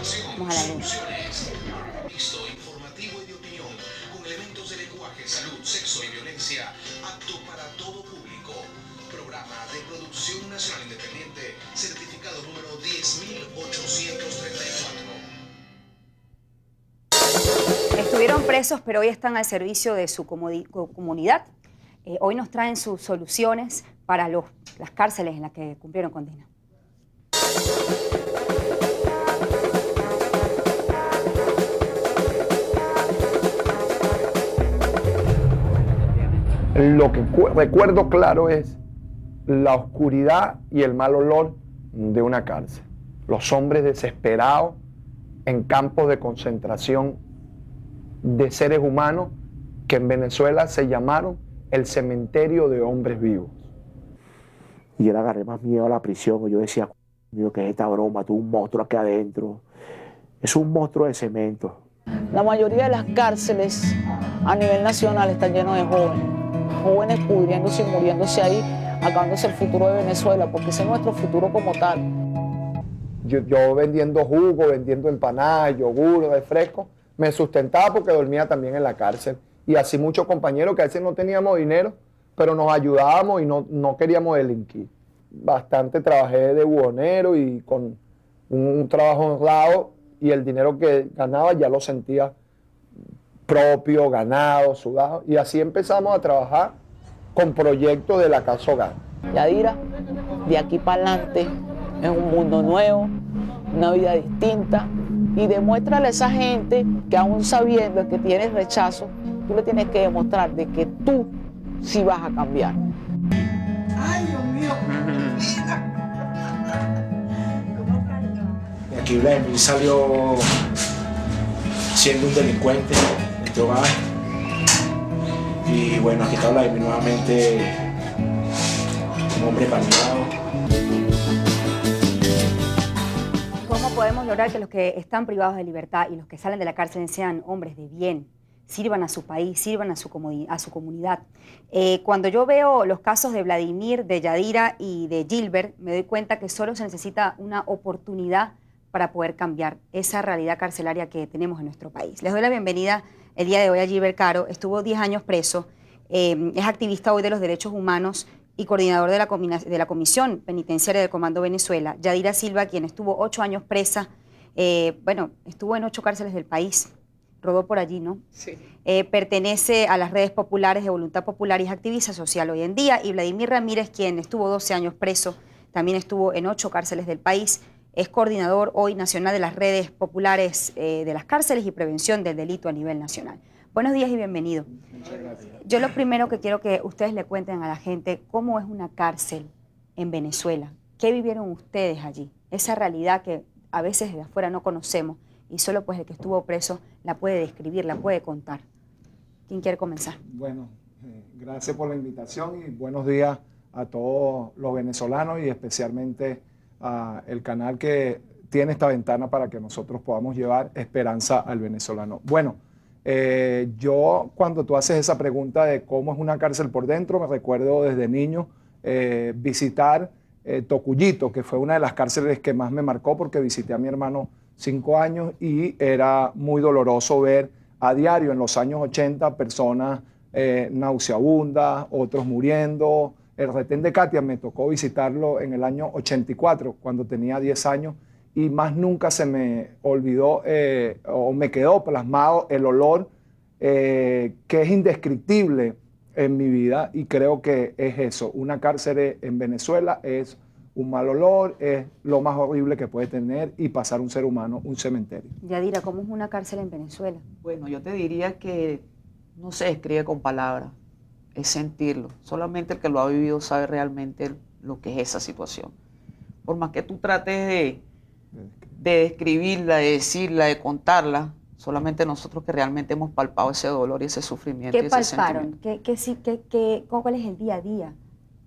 Vamos a la luna. Visto, informativo y de opinión, con elementos de lenguaje, salud, sexo y violencia, apto para todo público. Programa de producción nacional independiente, certificado número 10.834. Estuvieron presos, pero hoy están al servicio de su comunidad. Hoy nos traen sus soluciones para las cárceles en las que cumplieron condena. Lo que recuerdo claro es la oscuridad y el mal olor de una cárcel. Los hombres desesperados en campos de concentración de seres humanos que en Venezuela se llamaron el cementerio de hombres vivos. Y yo le agarré más miedo a la prisión. Yo decía, mío, ¿qué es esta broma? Tú un monstruo aquí adentro. Es un monstruo de cemento. La mayoría de las cárceles a nivel nacional están llenas de jóvenes. Jóvenes pudriéndose y muriéndose ahí, acabándose el futuro de Venezuela, porque ese es nuestro futuro como tal. Yo vendiendo jugo, vendiendo empanadas, yogur, refresco, me sustentaba porque dormía también en la cárcel. Y así muchos compañeros que a veces no teníamos dinero, pero nos ayudábamos y no queríamos delinquir. Bastante trabajé de buhonero y con un trabajo honrado, y el dinero que ganaba ya lo sentía propio, ganado, sudado. Y así empezamos a trabajar con proyectos de la Casa Hogar. Yadira, de aquí para adelante es un mundo nuevo, una vida distinta, y demuéstrale a esa gente que aún sabiendo que tienes rechazo, tú le tienes que demostrar de que tú sí vas a cambiar. Ay, Dios mío. Y aquí Vladimir salió siendo un delincuente en este hogar. Y bueno, aquí está Vladimir nuevamente, un hombre cambiado. ¿Cómo podemos lograr que los que están privados de libertad y los que salen de la cárcel sean hombres de bien, sirvan a su país, sirvan a su comunidad? Cuando yo veo los casos de Vladimir, de Yadira y de Gilbert, me doy cuenta que solo se necesita una oportunidad para poder cambiar esa realidad carcelaria que tenemos en nuestro país. Les doy la bienvenida el día de hoy a Gilbert Caro. Estuvo 10 años preso, es activista hoy de los derechos humanos y coordinador de la Comisión Penitenciaria del Comando Venezuela. Yadira Silva, quien estuvo 8 años presa, estuvo en 8 cárceles del país, rodó por allí, ¿no? Sí. Pertenece a las redes populares de Voluntad Popular y es activista social hoy en día. Y Vladimir Ramírez, quien estuvo 12 años preso, también estuvo en 8 cárceles del país, es coordinador hoy nacional de las redes populares de las cárceles y prevención del delito a nivel nacional. Buenos días y bienvenido. Muchas gracias. Yo lo primero que quiero que ustedes le cuenten a la gente cómo es una cárcel en Venezuela. ¿Qué vivieron ustedes allí? Esa realidad que a veces de afuera no conocemos y solo pues el que estuvo preso la puede describir, la puede contar. ¿Quién quiere comenzar? Bueno, gracias por la invitación y buenos días a todos los venezolanos y especialmente a el canal que tiene esta ventana para que nosotros podamos llevar esperanza al venezolano. Bueno, yo cuando tú haces esa pregunta de cómo es una cárcel por dentro, me recuerdo desde niño visitar Tocuyito, que fue una de las cárceles que más me marcó porque visité a mi hermano 5 años y era muy doloroso ver a diario en los años 80 personas nauseabundas, otros muriendo. El retén de Katia me tocó visitarlo en el año 84, cuando tenía 10 años, y más nunca se me olvidó o me quedó plasmado el olor que es indescriptible en mi vida, y creo que es eso. Una cárcel en Venezuela es un mal olor, es lo más horrible que puede tener y pasar un ser humano, un cementerio. Yadira, ¿cómo es una cárcel en Venezuela? Bueno, yo te diría que no se describe con palabras, es sentirlo. Solamente el que lo ha vivido sabe realmente lo que es esa situación. Por más que tú trates de describirla, de decirla, de contarla, solamente nosotros que realmente hemos palpado ese dolor y ese sufrimiento. ¿Qué y ese palparon? ¿Cuál es el día a día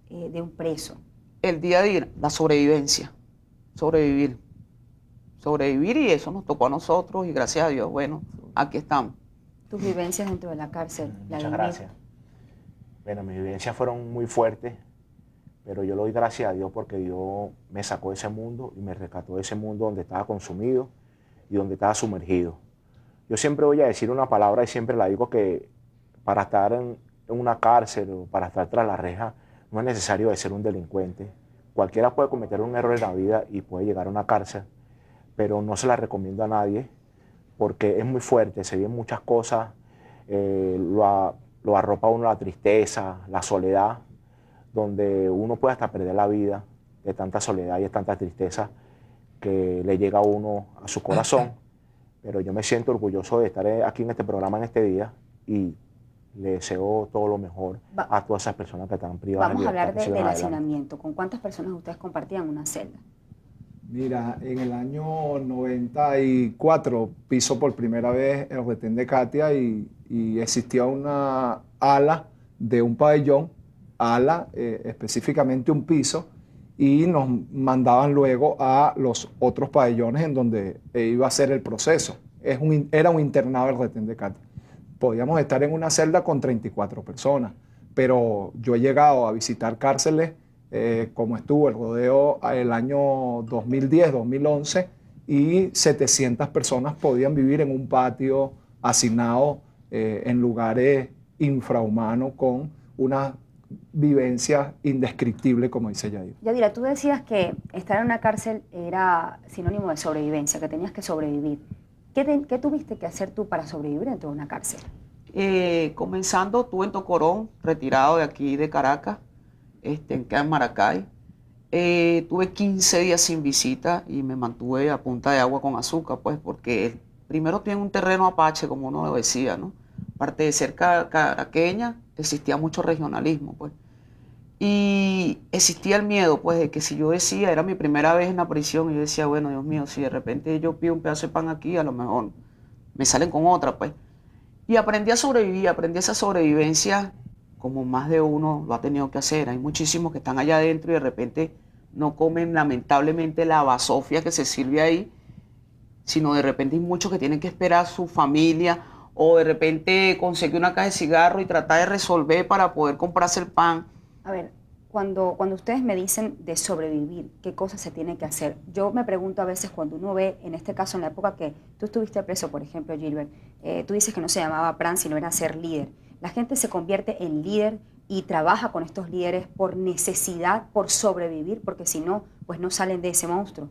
de un preso? El día a día, la sobrevivencia, sobrevivir, y eso nos tocó a nosotros y gracias a Dios, bueno, aquí estamos. Tus vivencias dentro de la cárcel. Muchas gracias. Bueno, mis vivencias fueron muy fuertes, pero yo le doy gracias a Dios porque Dios me sacó de ese mundo y me rescató de ese mundo donde estaba consumido y donde estás sumergido. Yo siempre voy a decir una palabra y siempre la digo, que para estar en una cárcel o para estar tras la reja no es necesario ser un delincuente. Cualquiera puede cometer un error en la vida y puede llegar a una cárcel, pero no se la recomiendo a nadie porque es muy fuerte, se viven muchas cosas, lo arropa a uno la tristeza, la soledad, donde uno puede hasta perder la vida de tanta soledad y de tanta tristeza que le llega a uno a su corazón. Pero yo me siento orgulloso de estar aquí en este programa en este día y le deseo todo lo mejor a todas esas personas que están privadas Vamos de a hablar libertad, que sigan del adelante. hacinamiento. ¿Con cuántas personas ustedes compartían una celda? Mira, en el año 94 piso por primera vez el retén de Katia y existía una ala de un pabellón, específicamente un piso, y nos mandaban luego a los otros pabellones en donde iba a ser el proceso. Era un internado el retén de Katia. Podíamos estar en una celda con 34 personas, pero yo he llegado a visitar cárceles como estuvo el rodeo el año 2010, 2011, y 700 personas podían vivir en un patio hacinado en lugares infrahumanos con una vivencia indescriptible, como dice Yair. Yadira, tú decías que estar en una cárcel era sinónimo de sobrevivencia, que tenías que sobrevivir. ¿Qué tuviste que hacer tú para sobrevivir dentro de una cárcel? Comenzando, estuve en Tocorón, retirado de aquí de Caracas, en Maracay. Tuve 15 días sin visita y me mantuve a punta de agua con azúcar, pues, porque primero tiene un terreno apache, como uno lo decía, ¿no? Aparte de ser caraqueña, existía mucho regionalismo, pues. Y existía el miedo, pues, de que si yo decía, era mi primera vez en la prisión, y yo decía, bueno, Dios mío, si de repente yo pido un pedazo de pan aquí, a lo mejor me salen con otra, pues. Y aprendí a sobrevivir, aprendí esa sobrevivencia como más de uno lo ha tenido que hacer. Hay muchísimos que están allá adentro y de repente no comen lamentablemente la basofia que se sirve ahí, sino de repente hay muchos que tienen que esperar a su familia o de repente conseguir una caja de cigarro y tratar de resolver para poder comprarse el pan. A ver, cuando ustedes me dicen de sobrevivir, ¿qué cosas se tiene que hacer? Yo me pregunto a veces cuando uno ve, en este caso en la época que tú estuviste preso, por ejemplo, Gilbert, tú dices que no se llamaba plan, sino era ser líder. La gente se convierte en líder y trabaja con estos líderes por necesidad, por sobrevivir, porque si no, pues no salen de ese monstruo.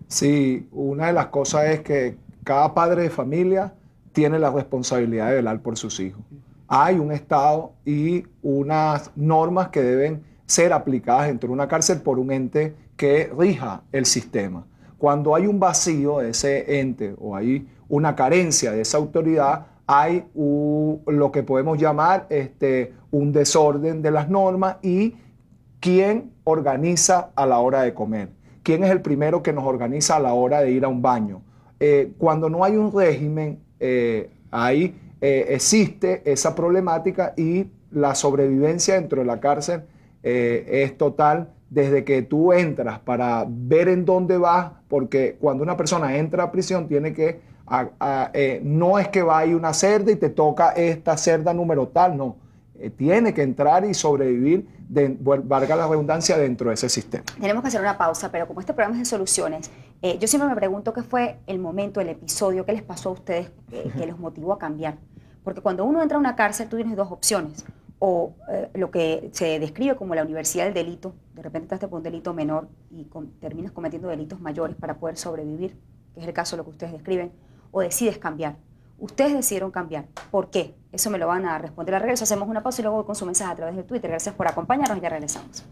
Sí, una de las cosas es que cada padre de familia tiene la responsabilidad de velar por sus hijos. Hay un Estado y unas normas que deben ser aplicadas dentro de una cárcel por un ente que rija el sistema. Cuando hay un vacío de ese ente o hay una carencia de esa autoridad, hay lo que podemos llamar un desorden de las normas y quién organiza a la hora de comer. ¿Quién es el primero que nos organiza a la hora de ir a un baño? Cuando no hay un régimen, existe esa problemática y la sobrevivencia dentro de la cárcel es total desde que tú entras para ver en dónde vas, porque cuando una persona entra a prisión tiene que, no es que va a ir una cerda y te toca esta cerda número tal, no. Tiene que entrar y sobrevivir, valga la redundancia, dentro de ese sistema. Tenemos que hacer una pausa, pero como este programa es de soluciones, yo siempre me pregunto qué fue el momento, el episodio, qué les pasó a ustedes que los motivó a cambiar. Porque cuando uno entra a una cárcel, tú tienes dos opciones. O lo que se describe como la universidad del delito, de repente entraste por un delito menor y terminas cometiendo delitos mayores para poder sobrevivir, que es el caso de lo que ustedes describen, o decides cambiar. Ustedes decidieron cambiar. ¿Por qué? Eso me lo van a responder al regreso. Hacemos una pausa y luego voy con su mensaje a través de Twitter. Gracias por acompañarnos y ya regresamos.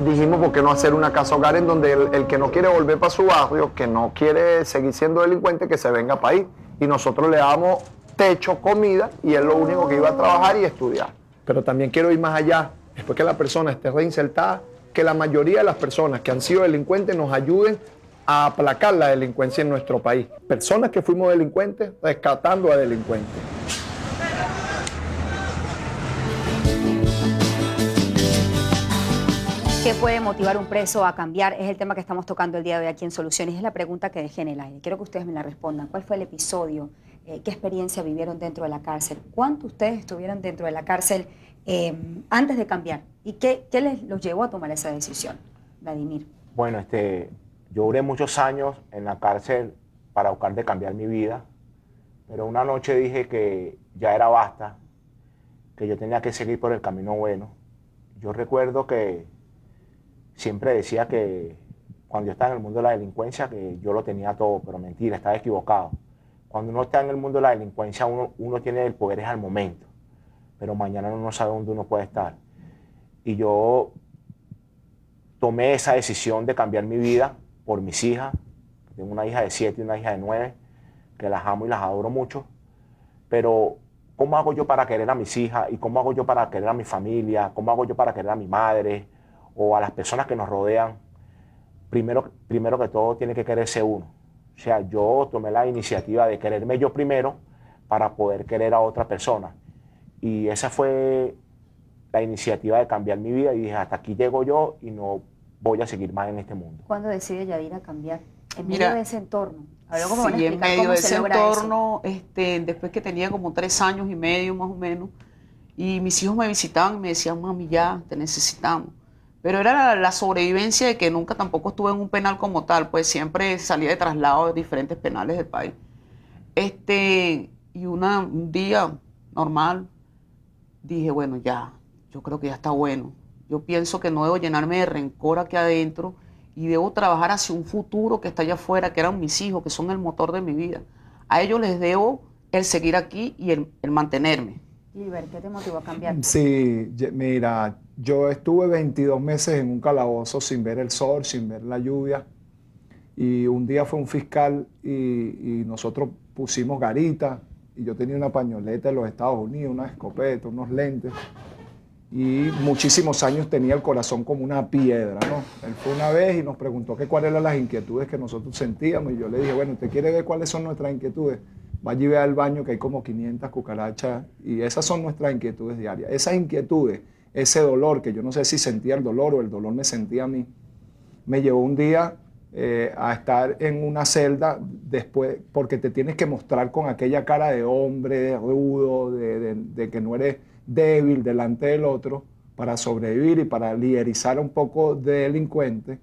Dijimos, ¿por qué no hacer una casa hogar en donde el que no quiere volver para su barrio, que no quiere seguir siendo delincuente, que se venga para ahí? Y nosotros le damos techo, comida, y es lo único que iba a trabajar y estudiar. Pero también quiero ir más allá, después que la persona esté reinsertada, que la mayoría de las personas que han sido delincuentes nos ayuden a aplacar la delincuencia en nuestro país. Personas que fuimos delincuentes, rescatando a delincuentes. ¿Qué puede motivar a un preso a cambiar? Es el tema que estamos tocando el día de hoy aquí en Soluciones. Es la pregunta que dejé en el aire. Quiero que ustedes me la respondan. ¿Cuál fue el episodio? ¿Qué experiencia vivieron dentro de la cárcel? ¿Cuánto ustedes estuvieron dentro de la cárcel antes de cambiar? ¿Y qué los llevó a tomar esa decisión, Vladimir? Bueno, yo duré muchos años en la cárcel para buscar de cambiar mi vida, pero una noche dije que ya era basta, que yo tenía que seguir por el camino bueno. Yo recuerdo que siempre decía que cuando yo estaba en el mundo de la delincuencia que yo lo tenía todo, pero mentira, estaba equivocado. Cuando uno está en el mundo de la delincuencia, uno tiene el poder es al momento, pero mañana uno no sabe dónde uno puede estar. Y yo tomé esa decisión de cambiar mi vida por mis hijas. Tengo una hija de 7 y una hija de 9, que las amo y las adoro mucho, pero ¿cómo hago yo para querer a mis hijas? ¿Y cómo hago yo para querer a mi familia? ¿Cómo hago yo para querer a mi madre? O a las personas que nos rodean. Primero que todo tiene que quererse uno. O sea, yo tomé la iniciativa de quererme yo primero para poder querer a otra persona. Y esa fue la iniciativa de cambiar mi vida y dije, hasta aquí llego yo y no voy a seguir más en este mundo. ¿Cuándo decide Yadira cambiar? En Mira, medio de ese entorno. A ver, ¿cómo van a sí, en explicar medio cómo de se ese logra entorno, después que tenía como 3 años y medio más o menos, y mis hijos me visitaban y me decían, mami, ya, te necesitamos. Pero era la sobrevivencia de que nunca tampoco estuve en un penal como tal, pues siempre salía de traslado de diferentes penales del país. Y un día normal, dije, bueno, ya, yo creo que ya está bueno. Yo pienso que no debo llenarme de rencor aquí adentro y debo trabajar hacia un futuro que está allá afuera, que eran mis hijos, que son el motor de mi vida. A ellos les debo el seguir aquí y el mantenerme. Gilbert, ¿qué te motivó a cambiar? Sí, mira, yo estuve 22 meses en un calabozo sin ver el sol, sin ver la lluvia. Y un día fue un fiscal y nosotros pusimos garita. Y yo tenía una pañoleta de los Estados Unidos, una escopeta, unos lentes. Y muchísimos años tenía el corazón como una piedra, ¿no? Él fue una vez y nos preguntó que cuáles eran las inquietudes que nosotros sentíamos. Y yo le dije, bueno, ¿usted quiere ver cuáles son nuestras inquietudes? Vaya y vea al baño que hay como 500 cucarachas y esas son nuestras inquietudes diarias. Esas inquietudes, ese dolor, que yo no sé si sentía el dolor o el dolor me sentía a mí, me llevó un día a estar en una celda después, porque te tienes que mostrar con aquella cara de hombre, rudo, de que no eres débil delante del otro para sobrevivir y para liderizar un poco de delincuente.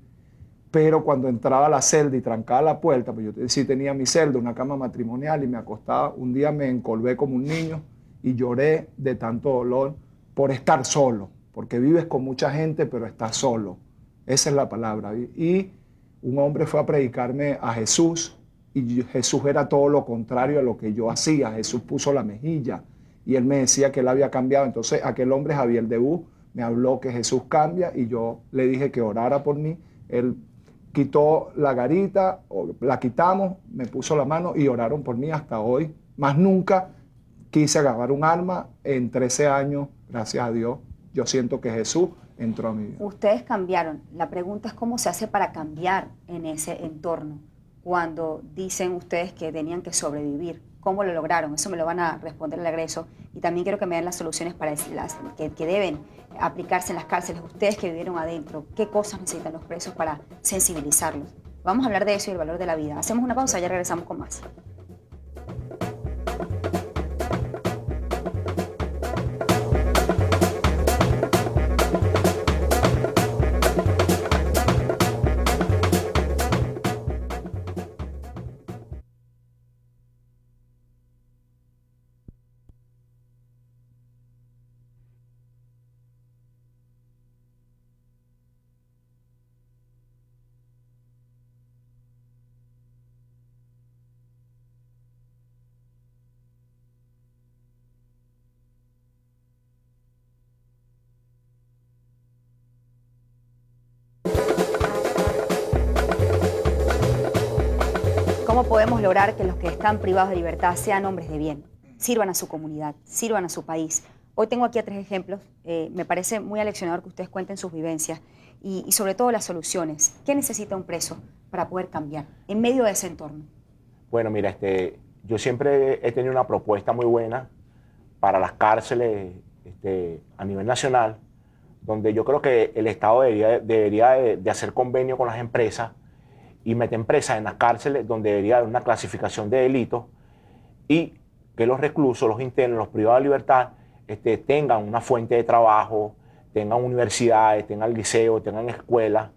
Pero cuando entraba a la celda y trancaba la puerta, pues yo sí tenía mi celda, una cama matrimonial y me acostaba, un día me encolvé como un niño y lloré de tanto dolor por estar solo, porque vives con mucha gente pero estás solo, esa es la palabra. Y un hombre fue a predicarme a Jesús y Jesús era todo lo contrario a lo que yo hacía. Jesús puso la mejilla y él me decía que él había cambiado. Entonces aquel hombre, Javier Debú, me habló que Jesús cambia y yo le dije que orara por mí. Él quitó la garita, la quitamos, me puso la mano y oraron por mí hasta hoy. Más nunca quise agarrar un arma. En 13 años, gracias a Dios, yo siento que Jesús entró a mi vida. Ustedes cambiaron. La pregunta es cómo se hace para cambiar en ese entorno cuando dicen ustedes que tenían que sobrevivir. ¿Cómo lo lograron? Eso me lo van a responder al regreso. Y también quiero que me den las soluciones para que deben aplicarse en las cárceles. Ustedes que vivieron adentro, ¿qué cosas necesitan los presos para sensibilizarlos? Vamos a hablar de eso y el valor de la vida. Hacemos una pausa y ya regresamos con más. ¿Cómo podemos lograr que los que están privados de libertad sean hombres de bien, sirvan a su comunidad, sirvan a su país? Hoy tengo aquí 3 ejemplos. Me parece muy aleccionador que ustedes cuenten sus vivencias y sobre todo las soluciones. ¿Qué necesita un preso para poder cambiar en medio de ese entorno? Bueno, mira, yo siempre he tenido una propuesta muy buena para las cárceles a nivel nacional, donde yo creo que el Estado debería de hacer convenio con las empresas y meter empresas en las cárceles donde debería haber una clasificación de delitos y que los reclusos, los internos, los privados de libertad tengan una fuente de trabajo, tengan universidades, tengan liceos, tengan escuelas,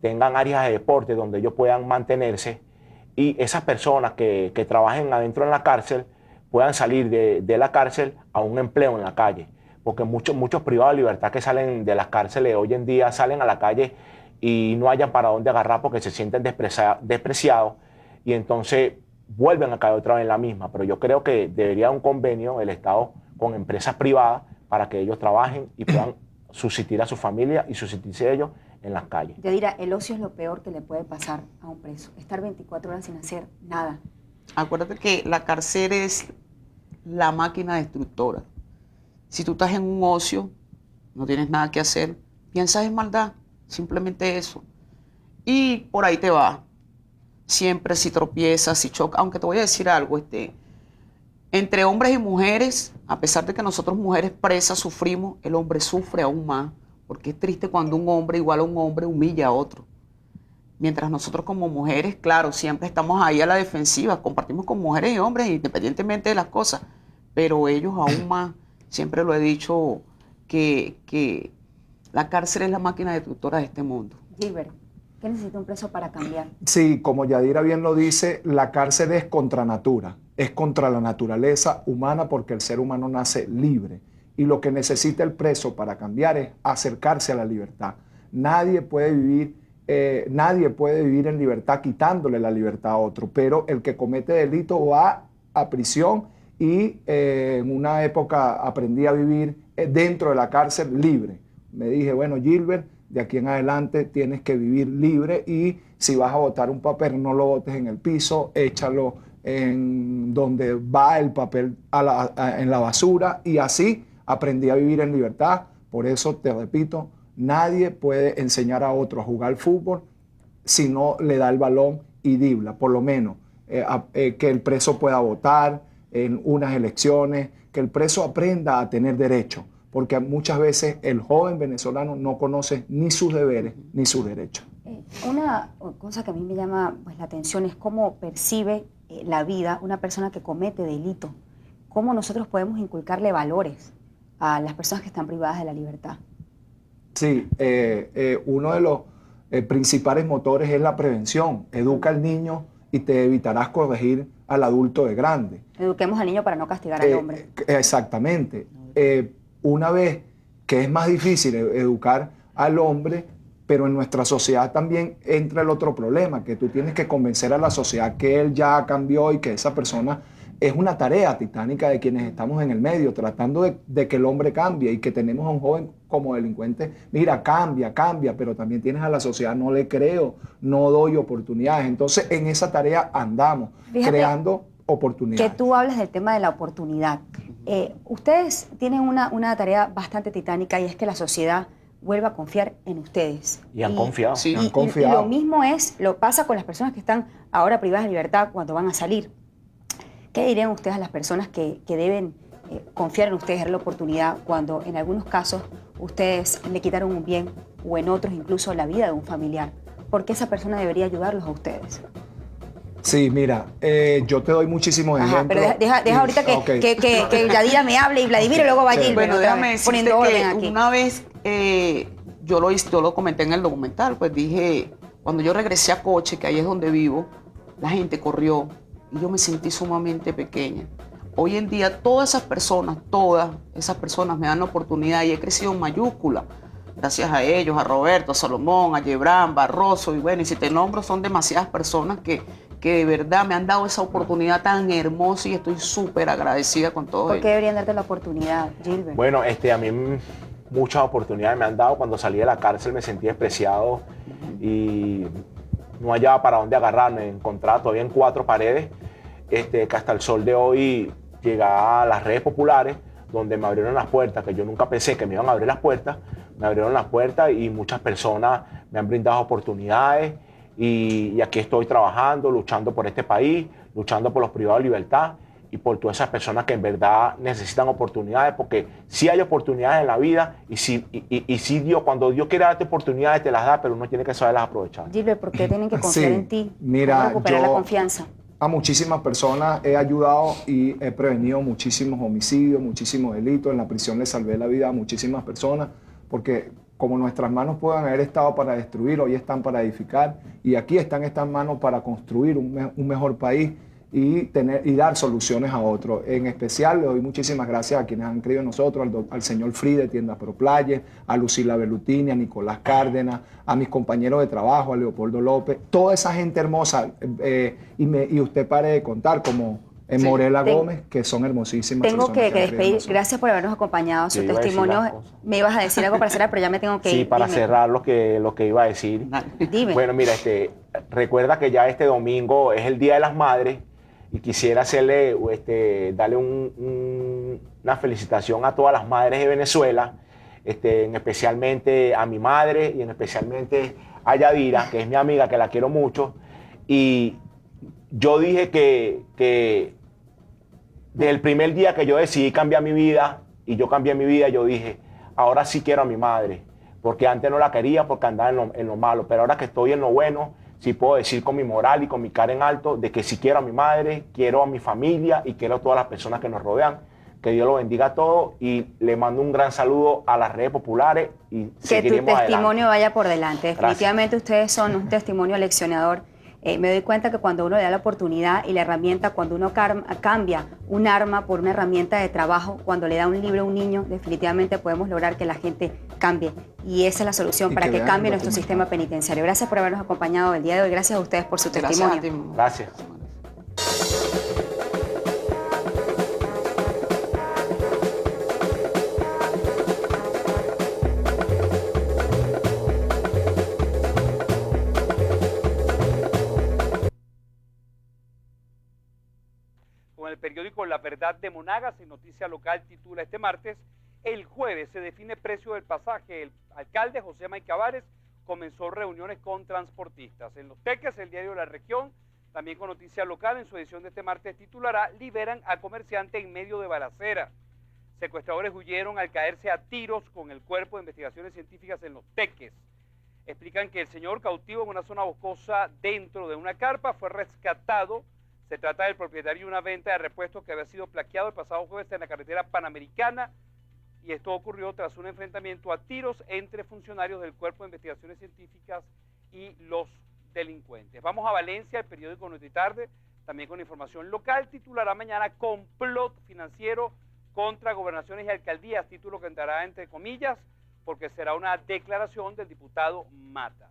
tengan áreas de deporte donde ellos puedan mantenerse y esas personas que trabajen adentro en la cárcel puedan salir de la cárcel a un empleo en la calle. Porque muchos privados de libertad que salen de las cárceles hoy en día salen a la calle y no hayan para dónde agarrar porque se sienten despreciados y entonces vuelven a caer otra vez en la misma. Pero yo creo que debería haber un convenio el Estado con empresas privadas para que ellos trabajen y puedan subsistir a su familia y subsistirse ellos en las calles. Yadira, el ocio es lo peor que le puede pasar a un preso. Estar 24 horas sin hacer nada. Acuérdate que la cárcel es la máquina destructora. Si tú estás en un ocio, no tienes nada que hacer, piensas en maldad, simplemente eso. Y por ahí te va. Siempre si tropiezas, si chocas, aunque te voy a decir algo, entre hombres y mujeres, a pesar de que nosotros mujeres presas sufrimos, el hombre sufre aún más, porque es triste cuando un hombre igual a un hombre humilla a otro. Mientras nosotros como mujeres, claro, siempre estamos ahí a la defensiva, compartimos con mujeres y hombres independientemente de las cosas, pero ellos aún más, siempre lo he dicho, que la cárcel es la máquina destructora de este mundo. Gilbert, ¿qué necesita un preso para cambiar? Sí, como Yadira bien lo dice, la cárcel es contra natura, es contra la naturaleza humana porque el ser humano nace libre. Y lo que necesita el preso para cambiar es acercarse a la libertad. Nadie puede vivir en libertad quitándole la libertad a otro, pero el que comete delito va a prisión y en una época aprendí a vivir dentro de la cárcel libre. Me dije, bueno, Gilbert, de aquí en adelante tienes que vivir libre y si vas a botar un papel, no lo botes en el piso, échalo en donde va el papel en la basura y así aprendí a vivir en libertad. Por eso te repito, nadie puede enseñar a otro a jugar fútbol si no le da el balón y dribla, por lo menos que el preso pueda votar en unas elecciones, que el preso aprenda a tener derecho, porque muchas veces el joven venezolano no conoce ni sus deberes ni sus derechos. Una cosa que a mí me llama la atención es cómo percibe la vida una persona que comete delito, cómo nosotros podemos inculcarle valores a las personas que están privadas de la libertad. Sí, uno de los principales motores es la prevención. Educa al niño y te evitarás corregir al adulto de grande. Eduquemos al niño para no castigar al hombre. Exactamente. Una vez que es más difícil educar al hombre, pero en nuestra sociedad también entra el otro problema, que tú tienes que convencer a la sociedad que él ya cambió y que esa persona es una tarea titánica de quienes estamos en el medio, tratando de que el hombre cambie y que tenemos a un joven como delincuente, mira, cambia, pero también tienes a la sociedad, no le creo, no doy oportunidades. Entonces, en esa tarea andamos, creando oportunidades. Que tú hablas del tema de la oportunidad. Ustedes tienen una tarea bastante titánica y es que la sociedad vuelva a confiar en ustedes. Y han confiado. Sí. Han confiado. Y lo mismo pasa con las personas que están ahora privadas de libertad cuando van a salir. ¿Qué dirían ustedes a las personas que deben confiar en ustedes, dar la oportunidad cuando en algunos casos ustedes le quitaron un bien o en otros incluso la vida de un familiar? ¿Por qué esa persona debería ayudarlos a ustedes? Sí, mira, yo te doy muchísimos ejemplos. Pero deja ahorita que Yadira me hable y Vladimir y luego va Gilbert. Bueno, déjame decirte poniendo orden que aquí. una vez yo lo comenté en el documental, pues dije, cuando yo regresé a Coche, que ahí es donde vivo, la gente corrió y yo me sentí sumamente pequeña. Hoy en día todas esas personas me dan la oportunidad y he crecido en mayúscula. Gracias a ellos, a Roberto, a Salomón, a Yebran, Barroso, y bueno, y si te nombro son demasiadas personas que de verdad me han dado esa oportunidad tan hermosa y estoy súper agradecida con todo ¿Por ello. qué deberían darte la oportunidad, Gilbert? Bueno, a mí muchas oportunidades me han dado. Cuando salí de la cárcel me sentí despreciado y no hallaba para dónde agarrarme. Encontraba todavía en 4 paredes, que hasta el sol de hoy llegué a las redes populares, donde me abrieron las puertas, que yo nunca pensé que me iban a abrir las puertas. Me abrieron las puertas y muchas personas me han brindado oportunidades y aquí estoy trabajando, luchando por este país, luchando por los privados de libertad y por todas esas personas que en verdad necesitan oportunidades, porque sí hay oportunidades en la vida y sí Dios, cuando Dios quiere darte oportunidades te las da, pero uno tiene que saberlas aprovechar. Gilbert, ¿por qué tienen que confiar Sí, en ti? mira, ¿Cómo recuperar la yo- confianza? A muchísimas personas he ayudado y he prevenido muchísimos homicidios, muchísimos delitos. En la prisión le salvé la vida a muchísimas personas porque como nuestras manos pueden haber estado para destruir, hoy están para edificar y aquí están estas manos para construir un mejor país y dar soluciones a otros. En especial le doy muchísimas gracias a quienes han creído en nosotros, al señor Free de Tiendas Proplaye, a Lucila Bellutini, a Nicolás Cárdenas, a mis compañeros de trabajo, a Leopoldo López, toda esa gente hermosa, y usted pare de contar, como Sí, Morela Gómez, que son hermosísimas Tengo personas que han creído en despedir. nosotros. Gracias por habernos acompañado. Su Yo iba a decir testimonio. las cosas. Me ibas a decir algo para cerrar, pero ya me tengo que Sí, ir. para Dime. cerrar lo que iba a decir. Dime. Bueno, mira, recuerda que ya este domingo es el Día de las Madres y quisiera darle una felicitación a todas las madres de Venezuela, especialmente a mi madre y especialmente a Yadira, que es mi amiga, que la quiero mucho. Y yo dije que desde el primer día que yo decidí cambiar mi vida, y yo cambié mi vida, yo dije, ahora sí quiero a mi madre, porque antes no la quería porque andaba en lo malo, pero ahora que estoy en lo bueno, sí puedo decir con mi moral y con mi cara en alto de que sí quiero a mi madre, quiero a mi familia y quiero a todas las personas que nos rodean. Que Dios lo bendiga a todos y le mando un gran saludo a las redes populares y Que tu seguiremos testimonio adelante. vaya por delante. Definitivamente ustedes son un testimonio leccionador. Me doy cuenta que cuando uno le da la oportunidad y la herramienta, cuando uno cambia un arma por una herramienta de trabajo, cuando le da un libro a un niño, definitivamente podemos lograr que la gente cambie. Y esa es la solución Y para que que vean cambie el nuestro documental. sistema penitenciario. Gracias por habernos acompañado el día de hoy. Gracias a ustedes por su Gracias testimonio. a ti, mamá. Gracias. Con el periódico La Verdad de Monagas, en Noticia Local titula este martes: el jueves se define precio del pasaje. El alcalde José Maicavares comenzó reuniones con transportistas. En Los Teques, el diario La Región, también con Noticia Local, en su edición de este martes titulará: liberan a comerciante en medio de balacera. Secuestradores huyeron al caerse a tiros con el Cuerpo de Investigaciones Científicas en Los Teques. Explican que el señor cautivo en una zona boscosa dentro de una carpa fue rescatado. Se trata del propietario de una venta de repuestos que había sido plaqueado el pasado jueves en la carretera Panamericana, y esto ocurrió tras un enfrentamiento a tiros entre funcionarios del Cuerpo de Investigaciones Científicas y los delincuentes. Vamos a Valencia, el periódico Noche y Tarde, también con información local, titulará mañana: complot financiero contra gobernaciones y alcaldías, título que entrará entre comillas porque será una declaración del diputado Mata.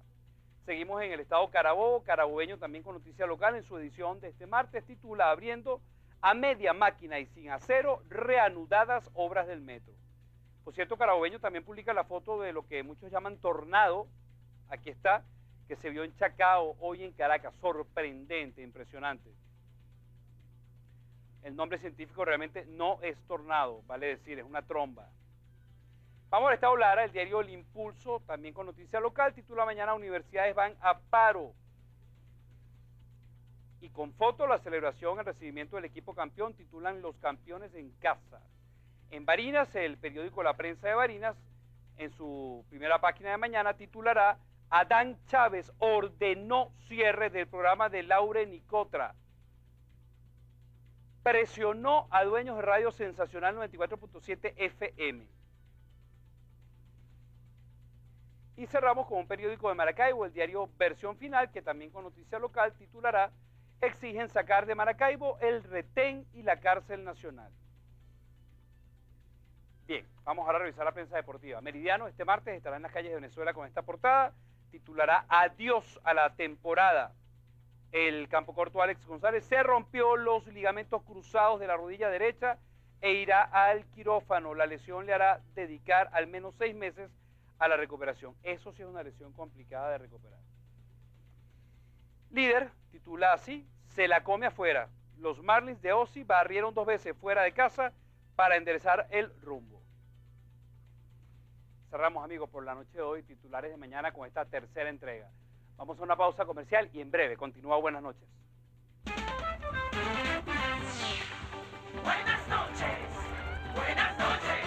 Seguimos en el estado Carabobo, carabobeño también con Noticia Local, en su edición de este martes titula: abriendo a media máquina y sin acero, reanudadas obras del metro. Por cierto, Carabobeño también publica la foto de lo que muchos llaman tornado, aquí está, que se vio en Chacao hoy en Caracas, sorprendente, impresionante. El nombre científico realmente no es tornado, vale decir, es una tromba. Vamos al estado Lara, el diario El Impulso, también con Noticia Local, titula mañana: universidades van a paro. Y con foto la celebración, el recibimiento del equipo campeón, titulan los campeones en casa. En Barinas, el periódico La Prensa de Barinas, en su primera página de mañana, titulará: Adán Chávez ordenó cierre del programa de Laure Nicotra. Presionó a dueños de Radio Sensacional 94.7 FM. Y cerramos con un periódico de Maracaibo, el diario Versión Final, que también con Noticia Local titulará: exigen sacar de Maracaibo el retén y la cárcel nacional. Bien, vamos ahora a revisar la prensa deportiva. Meridiano este martes estará en las calles de Venezuela con esta portada, titulará: adiós a la temporada. El campo corto Alex González se rompió los ligamentos cruzados de la rodilla derecha e irá al quirófano. La lesión le hará dedicar al menos 6 meses a la recuperación. Eso sí es una lesión complicada de recuperar. Líder titula así: se la come afuera. Los Marlins de Ozzy barrieron 2 veces fuera de casa para enderezar el rumbo. Cerramos, amigos, por la noche de hoy, titulares de mañana con esta tercera entrega. Vamos a una pausa comercial y en breve continúa. Buenas noches. Buenas noches, buenas noches.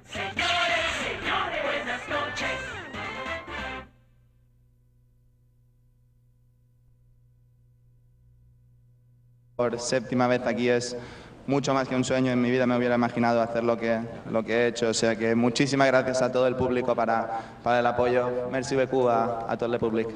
Señores, señores, buenas noches. Por séptima vez aquí es mucho más que un sueño. En mi vida me hubiera imaginado hacer lo que he hecho. O sea que muchísimas gracias a todo el público para el apoyo. Merci beaucoup a todo el público.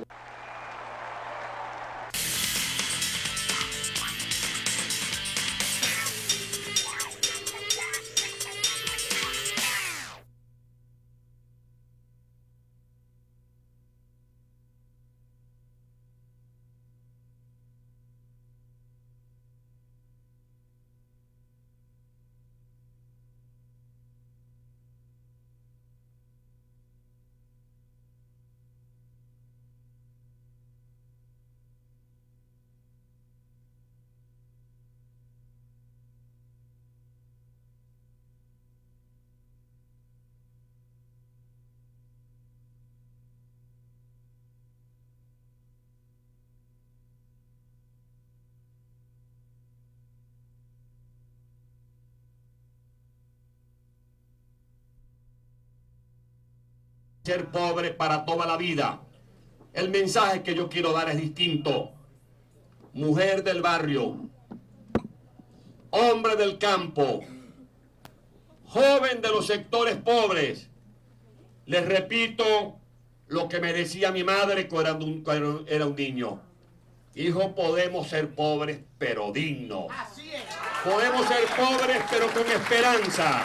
Ser pobre para toda la vida. El mensaje que yo quiero dar es distinto. Mujer del barrio, hombre del campo, joven de los sectores pobres. Les repito lo que me decía mi madre cuando era un niño. Hijo, podemos ser pobres, pero dignos. Podemos ser pobres, pero con esperanza.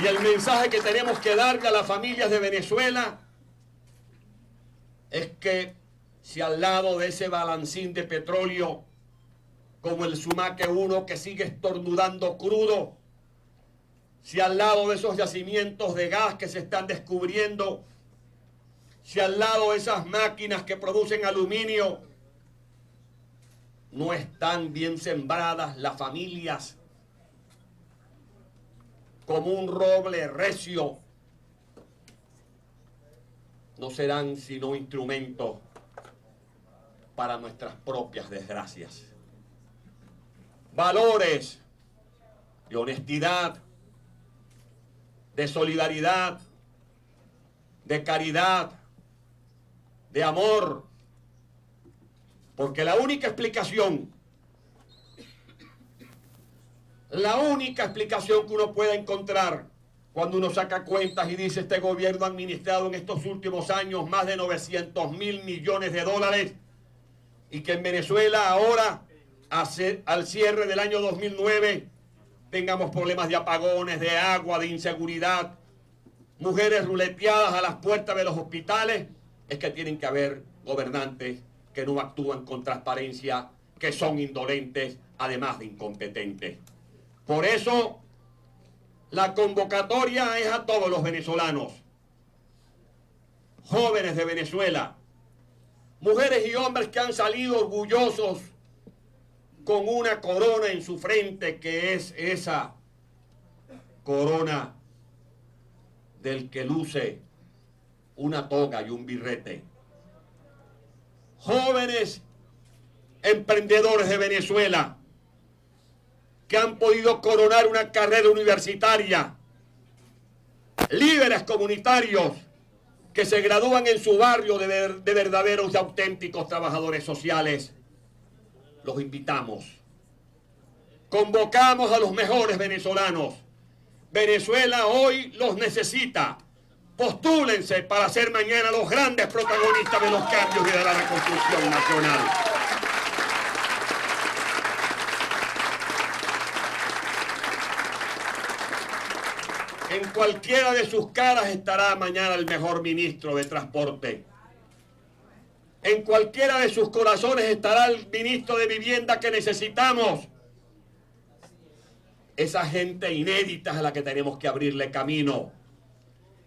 Y el mensaje que tenemos que darle a las familias de Venezuela es que si al lado de ese balancín de petróleo, como el Sumaque 1 que sigue estornudando crudo, si al lado de esos yacimientos de gas que se están descubriendo, si al lado de esas máquinas que producen aluminio, no están bien sembradas las familias como un roble recio, no serán sino instrumentos para nuestras propias desgracias. Valores de honestidad, de solidaridad, de caridad, de amor, porque la única explicación que uno pueda encontrar cuando uno saca cuentas y dice este gobierno ha administrado en estos últimos años más de 900.000 millones de dólares y que en Venezuela ahora, al cierre del año 2009, tengamos problemas de apagones, de agua, de inseguridad, mujeres ruleteadas a las puertas de los hospitales, es que tienen que haber gobernantes que no actúan con transparencia, que son indolentes, además de incompetentes. Por eso, la convocatoria es a todos los venezolanos, jóvenes de Venezuela, mujeres y hombres que han salido orgullosos con una corona en su frente, que es esa corona del que luce una toga y un birrete. Jóvenes emprendedores de Venezuela, que han podido coronar una carrera universitaria, líderes comunitarios que se gradúan en su barrio de verdaderos y auténticos trabajadores sociales. Los invitamos, convocamos a los mejores venezolanos. Venezuela hoy los necesita. Postúlense para ser mañana los grandes protagonistas de los cambios y de la reconstrucción nacional. En cualquiera de sus caras estará mañana el mejor ministro de Transporte. En cualquiera de sus corazones estará el ministro de Vivienda que necesitamos. Esa gente inédita es a la que tenemos que abrirle camino.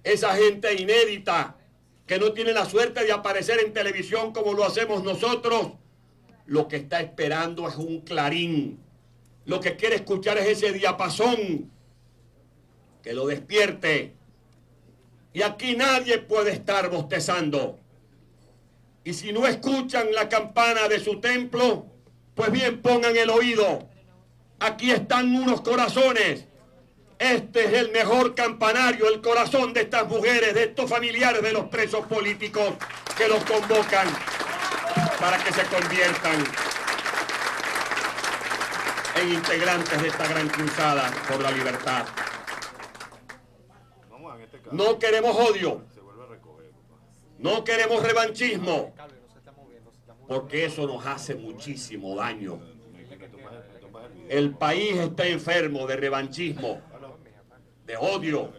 Esa gente inédita que no tiene la suerte de aparecer en televisión como lo hacemos nosotros, lo que está esperando es un clarín. Lo que quiere escuchar es ese diapasón que lo despierte. Y aquí nadie puede estar bostezando. Y si no escuchan la campana de su templo, Pues bien, pongan el oído. Aquí están unos corazones. Este es el mejor campanario, el corazón de estas mujeres, de estos familiares de los presos políticos que los convocan para que se conviertan en integrantes de esta gran cruzada por la libertad. No queremos odio, no queremos revanchismo, porque eso nos hace muchísimo daño. El país está enfermo de revanchismo, de odio.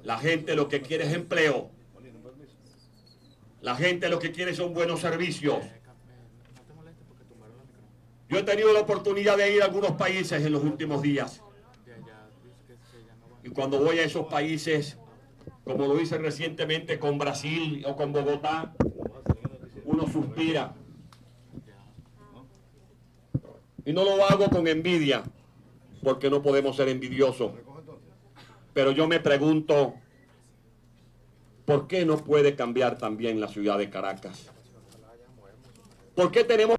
La gente lo que quiere es empleo. La gente lo que quiere son buenos servicios. Yo he tenido la oportunidad de ir a algunos países en los últimos días. Y cuando voy a esos países, como lo hice recientemente con Brasil o con Bogotá, uno suspira. Y no lo hago con envidia, porque no podemos ser envidiosos. Pero yo me pregunto, ¿por qué no puede cambiar también la ciudad de Caracas? ¿Por qué tenemos